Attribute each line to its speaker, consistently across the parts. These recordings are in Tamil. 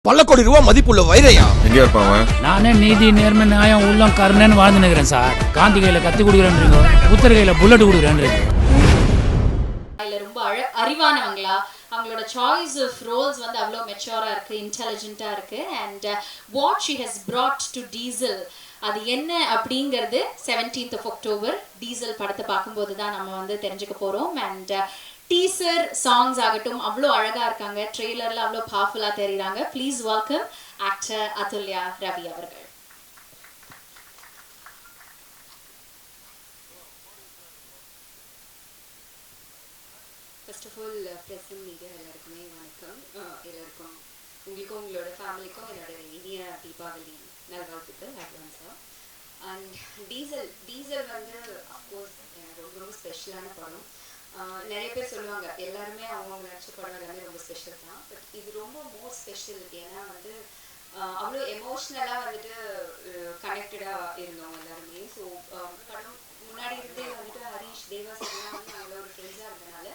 Speaker 1: பல கோடி ரூபா மதிப்புள்ள வைரையா.
Speaker 2: எங்க இருப்பாங்க?
Speaker 3: நானே நீதி நேர்மை நியாயம் உள்ளம் கருணன்னு வாழ்ந்து நிற்கிறேன் சார். காந்தி கையில கத்தி கொடுக்குறேன்றீங்க, புத்தர் கையில புல்லட் கொடுக்குறேன்றீங்க.
Speaker 4: ரொம்ப அறிவானவங்களா, அவங்களோட சாய்ஸ் ஆஃப் ரோல்ஸ் வந்து அவ்வளோ மெச்சூரா இருக்கு, இன்டெலிஜென்ட்டா இருக்கு. And what she has brought to diesel, அது என்ன அப்படிங்கிறது 17th of October டீசல் படத்தை பார்க்கும்போது தான் நம்ம வந்து தெரிஞ்சுக்க போறோம். அண்ட் டீசர் சாங்ஸ் ஆகட்டும் அவ்வளோ அழகா இருக்காங்க, ட்ரெய்லர்ல அவ்வளோ பவர்ஃபுல்லா தெரியுறாங்க. Please welcome actor Athulya Ravi அவர்கள்.
Speaker 5: First of all press and media எல்லாருக்குமே வணக்கம். எல்லாருக்கும் உங்களுக்கும் உங்களோட ஃபேமிலிக்கும் என்னோட இனிய தீபாவளி நல்வாழ்த்துக்கள் அட்வான்ஸாக. அண்ட் டீசல் வந்து அஃப்கோர்ஸ் எனக்கு ரொம்ப ரொம்ப ஸ்பெஷலான படம். நிறைய பேர் சொல்லுவாங்க எல்லாருமே அவங்கவுங்க நடிச்ச படம் எல்லாமே ரொம்ப ஸ்பெஷல் தான். பட் இது ரொம்ப மோர் ஸ்பெஷல். ஏன்னா வந்து அவ்வளோ எமோஷ்னலாக வந்துட்டு கனெக்டடாக இருந்தோம் எல்லாருமே. ஸோ படம் முன்னாடி இருந்தே வந்துட்டு ஹரீஷ் தேவாஸ் எல்லாம் வந்து நாங்கள் ஒரு ஃப்ரெண்ட்ஸாக இருந்தனால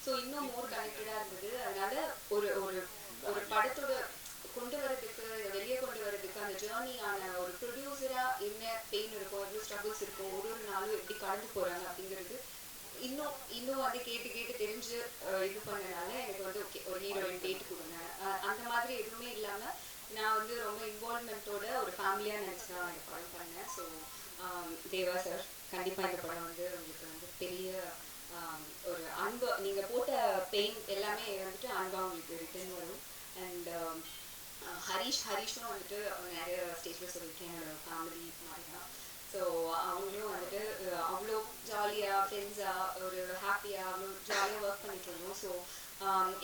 Speaker 5: ஸோ இன்னும் மோர் கனெக்டடாக இருந்தது. அதனால ஒரு ஒரு ஒரு படத்தோட கொண்டு வரதுக்கு வெளியே கொண்டு வரதுக்கு அந்த ஜேர்னியான ஒரு ப்ரொடியூசராக என்ன பெயின் இருக்கும், எவ்வளோ ஸ்ட்ரகிள்ஸ் இருக்கும், ஒரு ஒரு நாளும் எப்படி கடந்து போகிறாங்க அப்படிங்கிறது இன்னும் வந்து கேட்டு தெரிஞ்சு இது பண்ணனால எனக்கு வந்து ஓகே ஒரு ஹீரோயின் டேட் கொடுங்க அந்த மாதிரி எதுவுமே இல்லாமல் நான் வந்து ரொம்ப இன்வால்மெண்ட்டோட ஒரு ஃபேமிலியாக நினச்சி தான் இந்த படம் பண்ணேன். ஸோ தேவா சார் கண்டிப்பாக இந்த படம் வந்து உங்களுக்கு வந்து பெரிய ஒரு அன்பு, நீங்கள் போட்ட பெயின் எல்லாமே வந்துட்டு அன்பாக உங்களுக்கு ரிட்டர்ன் வரும். அண்ட் ஹரீஷும் வந்துட்டு நிறைய ஸ்டேஜில் சொல்லியிருக்கேன், என்னோட ஃபேமிலி மாதிரி தான். ஸோ அவங்களும் வந்துட்டு அவ்வளோ ஜாலியாக ஃப்ரெண்ட்ஸாக ஒரு ஹாப்பியாக அவ்வளோ ஜாலியாக ஒர்க் பண்ணிட்டு இருந்தோம். ஸோ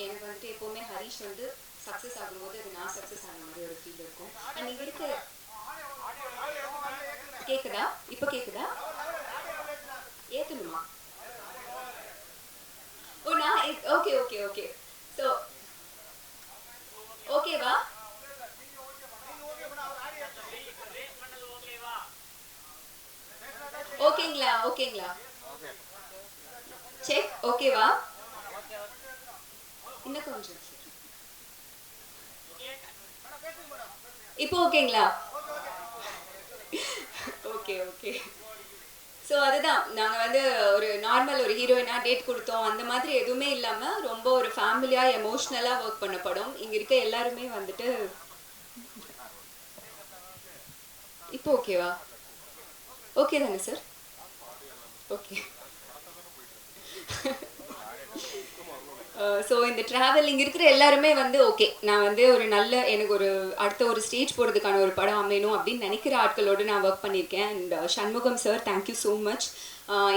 Speaker 5: எனக்கு வந்துட்டு எப்போவுமே ஹரீஷ் வந்து சக்ஸஸ் ஆகும்போது அது நான் சக்ஸஸ் ஆன மாதிரி ஒரு ஃபீல் இருக்கும். அண்ட் இங்கே இருக்க கேட்குதா? இப்போ கேட்குதா? ஏற்றணுமா? ஓ நான் ஓகே ஓகே ஓகே. ஸோ ஓகேவா? ஓகேங்களா செக் ஓகேவா? இன்னும் கொஞ்சம் இப்போ ஓகேங்களா? ஓகே. ஸோ அதுதான் நாங்கள் வந்து ஒரு நார்மல் ஒரு ஹீரோயினாக டேட் கொடுத்தோம் அந்த மாதிரி எதுவுமே இல்லாமல் ரொம்ப ஒரு ஃபேமிலியாக எமோஷ்னலாக ஒர்க் பண்ண படம். இங்கே இருக்க எல்லாருமே வந்துட்டு இப்போ ஓகேவா? ஓகே தானே சார்? ஓகே. ஸோ இந்த ட்ராவலிங் இருக்கிற எல்லாருமே வந்து ஓகே நான் வந்து ஒரு நல்ல எனக்கு ஒரு அடுத்த ஒரு ஸ்டேஜ் போகிறதுக்கான ஒரு படம் அமையணும் அப்படின்னு நினைக்கிற ஆட்களோடு நான் ஒர்க் பண்ணியிருக்கேன். And Shanmugam sir thank you so much.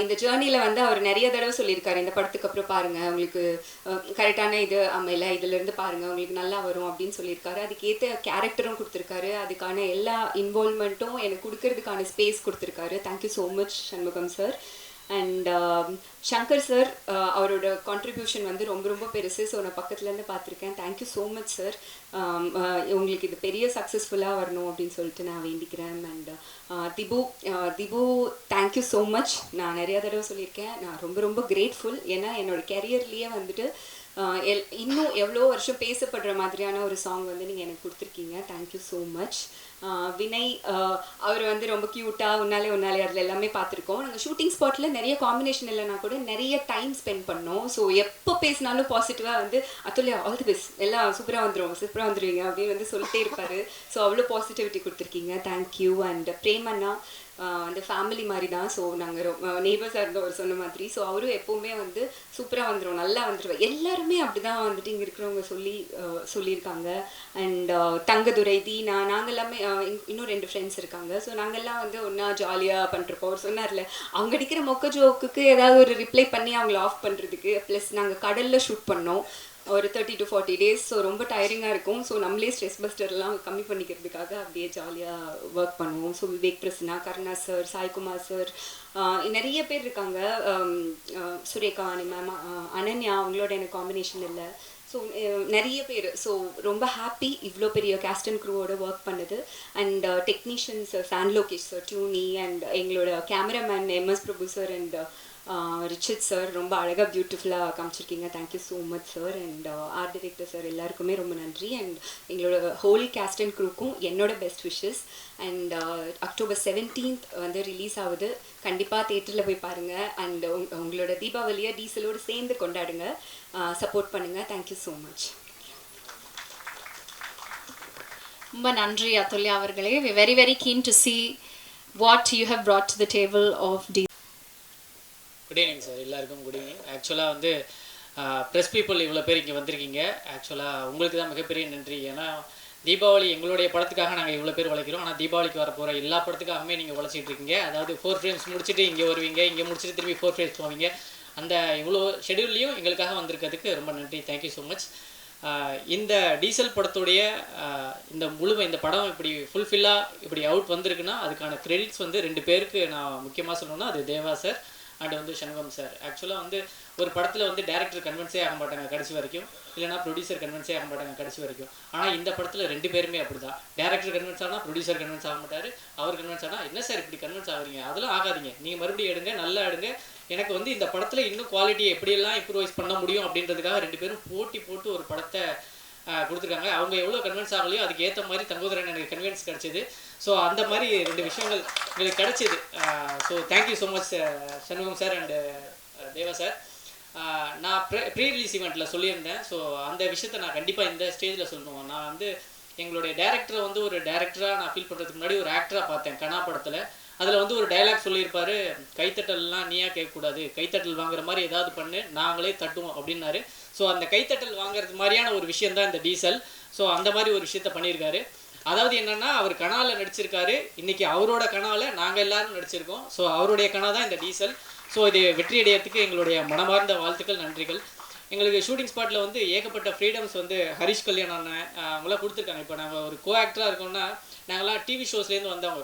Speaker 5: இந்த ஜேர்னியில் வந்து அவர் நிறைய தடவை சொல்லியிருக்காரு, இந்த படத்துக்கு அப்புறம் பாருங்கள் உங்களுக்கு கரெக்டான இது அமையல, இதிலேருந்து பாருங்கள் உங்களுக்கு நல்லா வரும் அப்படின்னு சொல்லியிருக்காரு. அதுக்கேற்ற கேரக்டரும் கொடுத்துருக்காரு, அதுக்கான எல்லா இன்வால்மெண்ட்டும் எனக்கு கொடுக்கறதுக்கான ஸ்பேஸ் கொடுத்துருக்காரு. Thank you so much Shanmugam sir. And Shankar sir அவரோட கான்ட்ரிபியூஷன் வந்து ரொம்ப ரொம்ப பெருசு. ஸோ நான் பக்கத்துலேருந்து பார்த்துருக்கேன். Thank you so much sir. உங்களுக்கு இது பெரிய சக்ஸஸ்ஃபுல்லாக வரணும் அப்படின்னு சொல்லிட்டு நான் வேண்டிக்கிறேன். And Dipu thank you so much. நான் நிறையா தடவை சொல்லியிருக்கேன், நான் ரொம்ப ரொம்ப கிரேட்ஃபுல். ஏன்னா என்னோடய கெரியர்லேயே வந்துட்டு இன்னும் எவ்வளோ வருஷம் பேசப்படுற மாதிரியான ஒரு சாங் வந்து நீங்கள் எனக்கு கொடுத்துருக்கீங்க. Thank you so much. வினய் அவர் வந்து ரொம்ப க்யூட்டாக உன்னாலே அதில் எல்லாமே பார்த்துருக்கோம். நாங்கள் ஷூட்டிங் ஸ்பாட்டில் நிறைய காம்பினேஷன் இல்லைனா கூட நிறைய டைம் ஸ்பெண்ட் பண்ணோம். ஸோ எப்போ பேசினாலும் பாசிட்டிவாக வந்து அதுல்யா ஆல் தி பெஸ்ட், எல்லாம் சூப்பராக வந்துடுவீங்க அப்படின்னு வந்து சொல்லிட்டே இருப்பார். ஸோ அவ்வளோ பாசிட்டிவிட்டி கொடுத்துருக்கீங்க. தேங்க்யூ. அண்ட் பிரேமண்ணா அந்த ஃபேமிலி மாதிரி தான். ஸோ நாங்கள் நெய்பர்ஸாக இருந்தோம் அவர் சொன்ன மாதிரி. ஸோ அவரும் எப்போவுமே வந்து சூப்பராக வந்துடும், நல்லா வந்துடுவேன். எல்லாருமே அப்படி தான் வந்துட்டு இங்கே இருக்கிறவங்க சொல்லியிருக்காங்க. அண்ட் தங்கதுரை தீனா நாங்கள் எல்லாமே இன்னும் 2 ஃப்ரெண்ட்ஸ் இருக்காங்க. ஸோ நாங்கள்லாம் வந்து ஒன்றா ஜாலியாக பண்ணிருப்போம். அவர் சொன்னார்ல அவங்க அடிக்கிற மொக்க ஜோக்குக்கு ஏதாவது ஒரு ரிப்ளை பண்ணி அவங்கள ஆஃப் பண்ணுறதுக்கு. ப்ளஸ் நாங்கள் கடலில் ஷூட் பண்ணோம் ஒரு 30 to 40 days. ஸோ ரொம்ப டயரிங்காக இருக்கும். ஸோ நம்மளே ஸ்ட்ரெஸ் பஸ்டர்லாம் கம்மி பண்ணிக்கிறதுக்காக அப்படியே ஜாலியாக ஒர்க் பண்ணுவோம். So Vivek Prasanna, Karuna sir, Saikumar sir, நிறைய பேர் இருக்காங்க. சுரேகா மேம், அனன்யா அவங்களோட எனக்கு காம்பினேஷன் இல்லை. ஸோ நிறைய பேர். ஸோ ரொம்ப ஹாப்பி இவ்வளோ பெரிய கேஸ்ட் அண்ட் க்ரூவோட ஒர்க் பண்ணது. And technicians San Lokesh sir, Tuney, and எங்களோட cameraman MS Prabhu sir, and Richard sir ரொம்ப அழகாக பியூட்டிஃபுல்லாக காமிச்சிருக்கீங்க. Thank you so much sir. And art director sir எல்லாருக்குமே ரொம்ப நன்றி. அண்ட் எங்களோட ஹோல் கேஸ்ட் அண்ட் க்ரூக்கும் என்னோட best wishes. And October 17th வந்து ரிலீஸ் ஆகுது. கண்டிப்பாக தேட்டரில் போய் பாருங்கள். அண்ட் உங்களோட தீபாவளியை டீசலோடு சேர்ந்து கொண்டாடுங்க. சப்போர்ட் பண்ணுங்கள். Thank you so much.
Speaker 4: ரொம்ப நன்றி அதுல்யா அவர்களே. We very very keen to see what you have brought to the table of
Speaker 1: good evening sir. எல்லாருக்கும் குட் ஈவினிங். ஆக்சுவலாக வந்து ப்ரெஸ் பீப்புள் இவ்வளோ பேர் இங்கே வந்திருக்கீங்க. ஆக்சுவலாக உங்களுக்கு தான் மிகப்பெரிய நன்றி. ஏன்னா தீபாவளி எங்களுடைய படத்துக்காக நாங்கள் இவ்வளோ பேர் உழைக்கிறோம். ஆனால் தீபாவளிக்கு வரப்போகிற எல்லா படத்துக்காகவே நீங்கள் உழைச்சிட்டு இருக்கீங்க. அதாவது 4 ஃப்ரேம்ஸ் முடிச்சுட்டு இங்கே வருவீங்க, இங்கே முடிச்சுட்டு திரும்பி 4 ஃப்ரேம்ஸ் போவீங்க. அந்த இவ்வளோ ஷெடியூல்லையும் எங்களுக்காக வந்திருக்கிறதுக்கு ரொம்ப நன்றி. Thank you so much. இந்த டீசல் படத்துடைய இந்த படம் இப்படி ஃபுல்ஃபில்லாக இப்படி அவுட் வந்திருக்குன்னா அதுக்கான கிரெடிட்ஸ் வந்து 2 பேருக்கு நான் முக்கியமாக சொல்லணும்னா அது தேவா சார் அண்ட் வந்து சண்முகம் சார். ஆக்சுவலாக வந்து ஒரு படத்தில் வந்து டேரக்டர் கன்வின்ஸே ஆக மாட்டாங்க கடைசி வரைக்கும், இல்லைனா ப்ரொடியூசர் கன்வின்ஸே ஆக மாட்டாங்க கடைசி வரைக்கும். ஆனால் இந்த படத்தில் 2 பேருமே அப்படி தான். டேரக்டர் கன்வின்ஸ் ஆனால் ப்ரொடியூசர் கன்வின்ஸ் ஆக மாட்டார். அவர் கன்வின்ஸ் ஆனால் என்ன சார் இப்படி கன்வின்ஸ் ஆகுறீங்க, அதெல்லாம் ஆகாதீங்க, நீங்கள் மறுபடியும் எடுங்க, நல்லா எடுங்க, எனக்கு வந்து இந்த படத்தில் இன்னும் குவாலிட்டியை எப்படியெல்லாம் இம்ப்ரூவைஸ் பண்ண முடியும் அப்படின்றதுக்காக 2 பேரும் போட்டி போட்டு ஒரு படத்தை கொடுத்துருக்காங்க. அவங்க எவ்வளோ கன்வின்ஸ் ஆகலையோ அதுக்கு ஏற்ற மாதிரி தங்கோதரன் எனக்கு கன்வின்ஸ் கிடச்சிது. ஸோ அந்த மாதிரி 2 விஷயங்கள் எங்களுக்கு கிடச்சிது. So thank you so much Shanmugam sir and Deva sir. நான் ப்ரீ ரிலீஸ் ஈவெண்ட்டில் சொல்லியிருந்தேன். ஸோ அந்த விஷயத்தை நான் கண்டிப்பாக இந்த ஸ்டேஜில் சொல்லணும். நான் வந்து எங்களுடைய டேரக்டரை வந்து ஒரு டேரக்டராக நான் ஃபீல் பண்ணுறதுக்கு முன்னாடி ஒரு ஆக்டராக பார்த்தேன் கனா படத்தில். அதில் வந்து ஒரு டைலாக் சொல்லியிருப்பார், கைத்தட்டல்லாம் நீயா கேட்கக்கூடாது, கைத்தட்டல் வாங்குற மாதிரி ஏதாவது பண்ணு, நாங்களே தட்டுவோம் அப்படின்னாரு. ஸோ அந்த கைத்தட்டல் வாங்குறது மாதிரியான ஒரு விஷயம் தான் இந்த டீசல். ஸோ அந்த மாதிரி ஒரு விஷயத்த பண்ணியிருக்காரு. அதாவது என்னென்னா அவர் கனாவில் நடிச்சிருக்காரு, இன்றைக்கி அவரோட கனாவில் நாங்கள் எல்லோரும் நடிச்சிருக்கோம். ஸோ அவருடைய கனா தான் இந்த டீசல். ஸோ இது வெற்றி அடையிறதுக்கு எங்களுடைய மனமார்ந்த வாழ்த்துக்கள், நன்றிகள். எங்களுக்கு ஷூட்டிங் ஸ்பாட்டில் வந்து ஏகப்பட்ட ஃப்ரீடம்ஸ் வந்து ஹரிஷ் கல்யாண் அண்ணன் அவங்களாம் கொடுத்துருக்காங்க. இப்போ நாங்கள் ஒரு கோ ஆக்டராக இருக்கோம்னா நாங்கள்லாம் டிவி ஷோஸ்லேருந்து வந்தவங்க,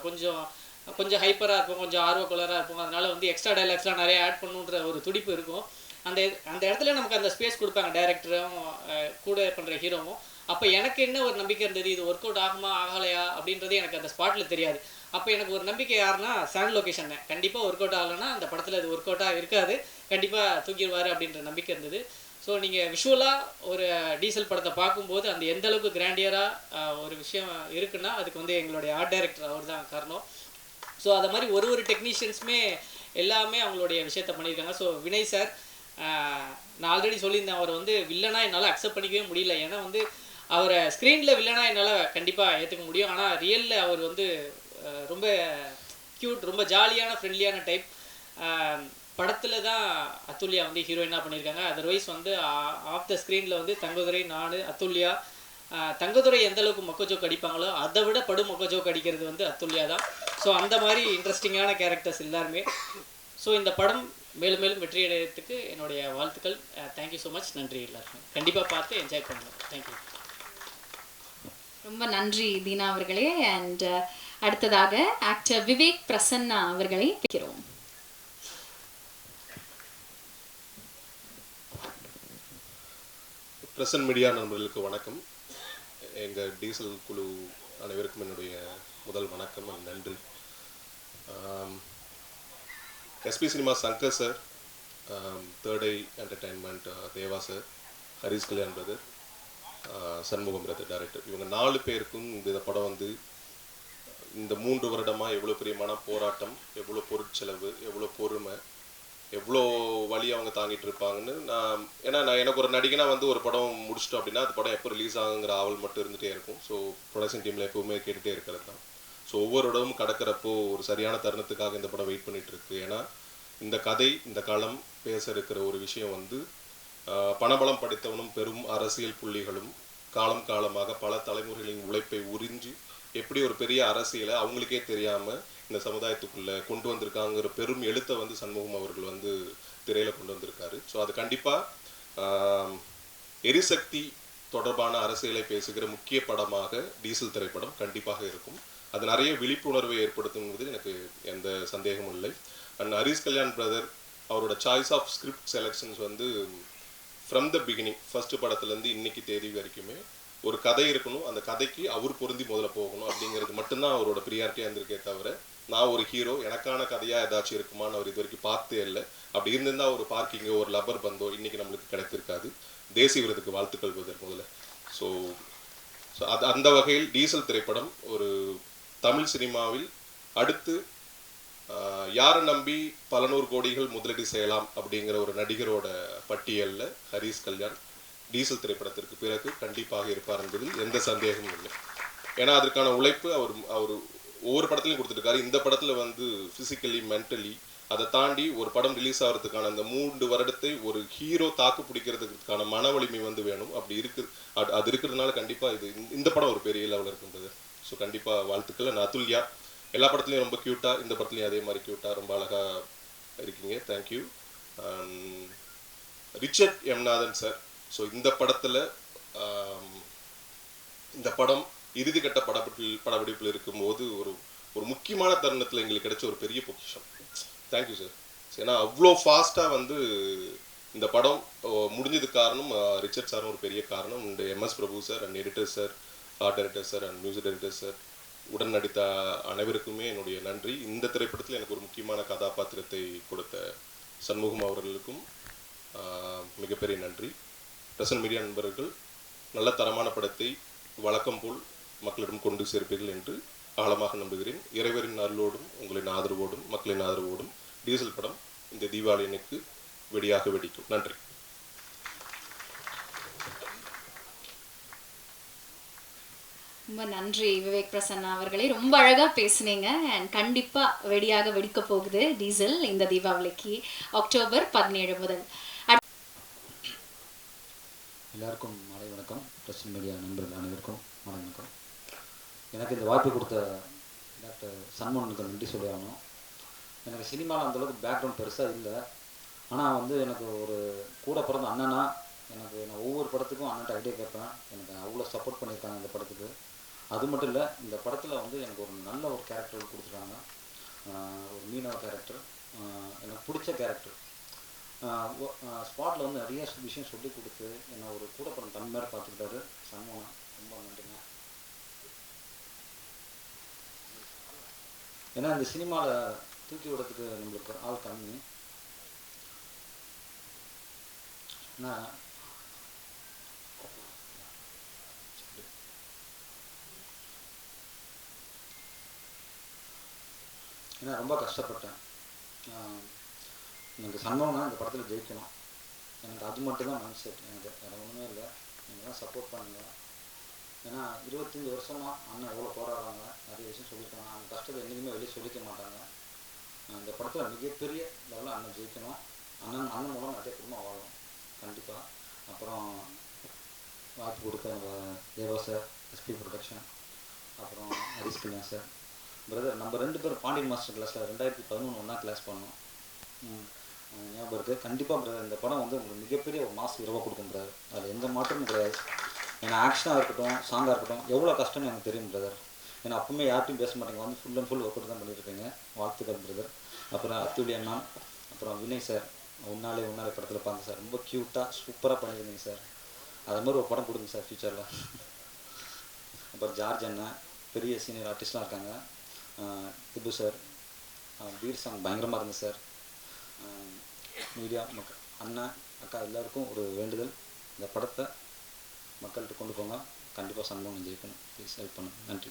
Speaker 1: கொஞ்சம் ஹைப்பராக இருப்போம், கொஞ்சம் ஆர்வக்குள்ளராக இருப்போம். அதனால் வந்து எக்ஸ்ட்ரா டைலாக்ஸ்லாம் நிறைய ஆட் பண்ணுன்ற ஒரு துடிப்பு இருக்கும். அந்த இடத்துல நமக்கு அந்த ஸ்பேஸ் கொடுப்பாங்க டைரக்டரும் கூட பண்ணுற ஹீரோவும். அப்போ எனக்கு என்ன ஒரு நம்பிக்கை இருந்தது, இது ஒர்க் அவுட் ஆகுமா ஆகலையா அப்படின்றது எனக்கு அந்த ஸ்பாட்டில் தெரியாது. அப்போ எனக்கு ஒரு நம்பிக்கை யாருன்னா சாண்ட் லொக்கேஷன், கண்டிப்பாக ஒர்க் அவுட் ஆகலைன்னா அந்த படத்தில் அது ஒர்க் அவுட்டாக இருக்காது, கண்டிப்பாக தூக்கிடுவார் அப்படின்ற நம்பிக்கை இருந்தது. ஸோ நீங்கள் விஷுவலாக ஒரு டீசல் படத்தை பார்க்கும்போது அந்த எந்த அளவுக்கு கிராண்டியராக ஒரு விஷயம் இருக்குன்னா அதுக்கு வந்து எங்களுடைய ஆர்ட் டைரக்டர் அவர் தான் காரணம். ஸோ அதை மாதிரி ஒரு டெக்னீஷியன்ஸுமே எல்லாமே அவங்களுடைய விஷயத்த பண்ணியிருக்காங்க. ஸோ வினய் சார், நான் ஆல்ரெடி சொல்லியிருந்தேன், அவர் வந்து வில்லனாக என்னால் அக்செப்ட் பண்ணிக்கவே முடியல. ஏன்னா வந்து அவரை ஸ்க்ரீனில் வில்லனாக என்னால் கண்டிப்பாக ஏற்றுக்க முடியும். ஆனால் ரியலில் அவர் வந்து ரொம்ப க்யூட், ரொம்ப ஜாலியான ஃப்ரெண்ட்லியான டைப். படத்தில் தான் அதுல்யா வந்து ஹீரோயினாக பண்ணியிருக்காங்க. அதர்வைஸ் வந்து ஆஃப் த ஸ்க்ரீனில் வந்து தங்கதுரை, நான், அதுல்யா, தங்கதுரை எந்த அளவுக்கு மொக்கஜோக்கு அடிப்பாங்களோ அதை விட படு மொக்கஜோக்கு அடிக்கிறது வந்து அதுல்யா தான். ஸோ அந்த மாதிரி இன்ட்ரெஸ்டிங்கான கேரக்டர்ஸ் எல்லாருமே. ஸோ இந்த படம் மேலும் மேலும் வெற்றி அடைகிறதுக்கு என்னுடைய வாழ்த்துக்கள். Thank you so much. நன்றி எல்லாருக்கும். கண்டிப்பாக பார்த்து என்ஜாய் பண்ணுங்கள். தேங்க்யூ.
Speaker 4: ரொம்ப நன்றி தீனா அவர்களே. அண்ட் அடுத்ததாக ஆக்டர் விவேக் பிரசன்னா அவர்களை பேசுகிறோம்.
Speaker 2: பிரசன்ட் மீடியா நண்பர்களுக்கு வணக்கம். எங்கள் டீசல் குழு அனைவருக்கும் என்னுடைய முதல் வணக்கம், நன்றி. SP cinema Shankar sir, third I entertainment Deva sir, Harish Kalyan brother, Shanmugam brother director, இவங்க 4 பேருக்கும் இந்த படம் வந்து இந்த 3 வருடமாக எவ்வளோ பெரிய மன போராட்டம், எவ்வளோ பொருட்செலவு, எவ்வளோ பொறுமை, எவ்வளோ வழி அவங்க தாங்கிட்டு இருப்பாங்கன்னு எனக்கு ஒரு நடிகனாக வந்து ஒரு படம் முடிச்சிட்டோம் அப்படின்னா அது படம் எப்போ ரிலீஸ் ஆகுங்கிற ஆவல் மட்டும் இருந்துகிட்டே இருக்கும். ஸோ ப்ரொடக்ஷன் டீமில் எப்போவுமே கேட்டுகிட்டே இருக்கிறது தான். ஸோ ஒவ்வொரு இடமும் கடக்கிறப்போ ஒரு சரியான தருணத்துக்காக இந்த படம் வெயிட் பண்ணிகிட்டு இருக்கு. ஏன்னா இந்த கதை, இந்த களம் பேச இருக்கிற ஒரு விஷயம் வந்து பணபலம் படைத்தவனும் பெரும் அரசியல் புள்ளிகளும் காலம் காலமாக பல தலைமுறைகளின் உழைப்பை உறிஞ்சி எப்படி ஒரு பெரிய அரசியலை அவங்களுக்கே தெரியாமல் இந்த சமுதாயத்துக்குள்ளே கொண்டு வந்திருக்காங்கிற பெரும் எழுத்தை வந்து சண்முகம் அவர்கள் வந்து திரையில் கொண்டு வந்திருக்காரு. ஸோ அது கண்டிப்பாக எரிசக்தி தொடர்பான அரசியலை பேசுகிற முக்கிய படமாக டீசல் திரைப்படம் கண்டிப்பாக இருக்கும். அது நிறைய விழிப்புணர்வை ஏற்படுத்துங்கிறது எனக்கு எந்த சந்தேகமும் இல்லை. அண்ட் ஹரிஷ் கல்யாண் பிரதர் அவரோட சாய்ஸ் ஆஃப் ஸ்கிரிப்ட் செலெக்ஷன்ஸ் வந்து ஃப்ரம் த பிகினிங், ஃபர்ஸ்ட் படத்துலேருந்து இன்னைக்கு தேதி வரைக்குமே ஒரு கதை இருக்கணும், அந்த கதைக்கு அவர் பொருந்தி முதல்ல போகணும் அப்படிங்கிறது மட்டும்தான் அவரோட ப்ரியாரிட்டியாக இருந்திருக்கே தவிர நான் ஒரு ஹீரோ எனக்கான கதையாக ஏதாச்சும் இருக்குமான்னு அவர் இது வரைக்கும் பார்த்தே இல்லை. அப்படி இருந்திருந்தா ஒரு பார்க்கிங்கோ ஒரு லப்பர் பந்தோ இன்னைக்கு நம்மளுக்கு கிடைத்திருக்காது. தேசிய விருதுக்கு வாழ்த்துக்கள் முதல்ல. ஸோ அது அந்த வகையில் டீசல் திரைப்படம் ஒரு தமிழ் சினிமாவில் அடுத்து யாரை நம்பி பல நூறு கோடிகள் முதலீடு செய்யலாம் அப்படிங்கிற ஒரு நடிகரோட பட்டியலில் ஹரிஷ் கல்யாண் டீசல் திரைப்படத்திற்கு பிறகு கண்டிப்பாக இருப்பார் என்பதில் எந்த சந்தேகமும் இல்லை. ஏன்னா அதற்கான உழைப்பு அவர் ஒவ்வொரு படத்துலையும் கொடுத்துருக்காரு. இந்த படத்தில் வந்து ஃபிசிக்கலி மென்டலி அதை தாண்டி ஒரு படம் ரிலீஸ் ஆகிறதுக்கான அந்த 3 வருடத்தை ஒரு ஹீரோ தாக்கு பிடிக்கிறதுக்கான மன வலிமை வந்து வேணும். அப்படி அது இருக்கிறதுனால கண்டிப்பாக இந்த படம் ஒரு பெரிய லெவலில் இருக்கின்றது. ஸோ கண்டிப்பாக வாழ்த்துக்கள். நான் அதுல்யா எல்லா படத்துலையும் ரொம்ப க்யூட்டாக, இந்த படத்துலையும் அதே மாதிரி க்யூட்டாக ரொம்ப அழகாக இருக்கீங்க. தேங்க்யூ. ரிச்சர்ட் எம் நாதன் சார். ஸோ இந்த படத்தில் இந்த படம் இறுதிக்கட்ட படப்பிடிப்பில் இருக்கும்போது ஒரு முக்கியமான தருணத்தில் எங்களுக்கு கிடைச்ச ஒரு பெரிய பொக்கிஷம். Thank you sir. ஏன்னா அவ்வளோ ஃபாஸ்ட்டாக வந்து இந்த படம் முடிஞ்சதுக்கு காரணம் ரிச்சர்ட் சாரும் ஒரு பெரிய காரணம். இந்த MS Prabhu sir and editor sir, art director sir and music director sir, உடன் நடித்த அனைவருக்குமே என்னுடைய நன்றி. இந்த திரைப்படத்தில் எனக்கு ஒரு முக்கியமான கதாபாத்திரத்தை கொடுத்த சண்முகம் அவர்களுக்கும் மிகப்பெரிய நன்றி. பிரசன்ட் மீடியா நண்பர்கள் நல்ல தரமான படத்தை வழக்கம் போல் மக்களிடம் கொண்டு சேர்ப்பீர்கள் என்று ஆழமாக நம்புகிறேன். இறைவரின் அருளோடும் உங்களின் ஆதரவோடும் மக்களின் ஆதரவோடும் டீசல் படம் இந்த தீபாவளிக்கு வெடியாக வெடிக்கும். நன்றி.
Speaker 4: ரொம்ப நன்றி விவேக் பிரசன்னா அவர்களே, ரொம்ப அழகா பேசுனீங்க. அண்ட் கண்டிப்பா வெடியாக வெடிக்க போகுது டீசல் இந்த தீபாவளிக்கு அக்டோபர் 17 முதல்.
Speaker 6: எல்லாருக்கும் மாலை வணக்கம். பிரசன்ட் மீடியா நண்பர்கள் அனைவருக்கும் மாலை வணக்கம். எனக்கு இந்த வாய்ப்பு கொடுத்த டாக்டர் சண்முகனுக்கு நன்றி சொல்லி ஆகணும். எனக்கு சினிமாவில் அந்தளவுக்கு பேக்ரவுண்ட் பெருசாக இல்லை. ஆனால் வந்து எனக்கு ஒரு கூட பிறந்த அண்ணனா நான் ஒவ்வொரு படத்துக்கும் அண்ணன்ட்ட ஐடியா கேட்பேன். எனக்கு அவ்வளோ சப்போர்ட் பண்ணியிருக்காங்க இந்த படத்துக்கு. அது மட்டும் இல்லை, இந்த படத்தில் வந்து எனக்கு ஒரு நல்ல ஒரு கேரக்டர் கொடுத்துருக்காங்க. ஒரு மீனவ கேரக்டர், எனக்கு பிடிச்ச கேரக்டர். ஸ்பாட்டில் வந்து நிறைய விஷயம் சொல்லி கொடுத்து என்னை ஒரு கூட பிறந்த தம்பி மாதிரி பார்த்துக்கிட்டாரு சண்முகம். ரொம்ப நன்றிங்க. ஏன்னா இந்த சினிமாவில் தூக்கி விடுறதுக்கு நம்மளுக்கு ஆள் கம்மி. ஏன்னா ரொம்ப கஷ்டப்பட்டேன். எனக்கு சண்முகம்னா இந்த படத்தில் ஜெயிக்கணும், எனக்கு அது மட்டும் தான் மைண்ட் செட். எனக்கு வேறு ஒன்றுமே இல்லை. நீங்கள் தான் சப்போர்ட் பண்ணுங்க. ஏன்னா 25 வருஷமாக அண்ணன் எவ்வளோ போராடுறாங்க, நிறைய விஷயம் சொல்லியிருக்காங்க. அவங்க கஷ்டத்தை என்றைக்குமே வெளியே சொல்லிக்க மாட்டாங்க. இந்த படத்தில் மிகப்பெரிய லெவலில் அண்ணன் ஜெயிக்கணும். அண்ணன் மூலம் நிறைய குடும்பம் வாழும் கண்டிப்பாக. அப்புறம் வாய்ப்பு கொடுத்த தேவா சார், SP ப்ரொடக்ஷன், அப்புறம் ஹரிஷ் கல்யாண் சார், பிரதர். நம்ம 2 பேரும் பாண்டியன் மாஸ்டர் கிளாஸில் 2011 ஒன்றா கிளாஸ் பண்ணோம். ஞாபகம் இருக்குது கண்டிப்பாக பிரதர். இந்த படம் வந்து உங்களுக்கு மிகப்பெரிய ஒரு மாஸ் இரவாக கொடுக்கும் பிரதர். அதில் எந்த மாற்றமும் கிடையாது. ஏன்னா ஆக்ஷனாக இருக்கட்டும், சாங்காக இருக்கட்டும், எவ்வளோ கஷ்டம்னு எனக்கு தெரியும் பிரதர். ஏன்னா அப்பவுமே யார்ட்டையும் பேச மாட்டேங்க, வந்து full and full work out தான் பண்ணியிருப்பீங்க. வாழ்த்துக்கள் பிரதர். அப்புறம் அத்துலி அண்ணா, அப்புறம் வினய் சார், உன்னாலே படத்தில் பார்த்தேன் சார். ரொம்ப க்யூட்டாக சூப்பராக பண்ணியிருந்தீங்க சார். அது மாதிரி ஒரு படம் கொடுங்க சார் ஃப்யூச்சரில். அப்புறம் ஜார்ஜ் அண்ணன், பெரிய சீனியர் ஆர்டிஸ்ட்லாம் இருக்காங்க. திபு சார், பீர் சாங் பயங்கரமாக இருந்தது சார். மீடியா மக்கள், அண்ணன், அக்கா எல்லாருக்கும் ஒரு வேண்டுதல், இந்த படத்தை மக்கள்கிட்ட கொண்டு போங்க. கண்டிப்பாக சண்முகம் ஜெயிக்கணும். ப்ளீஸ் ஹெல்ப் பண்ணுங்க. நன்றி.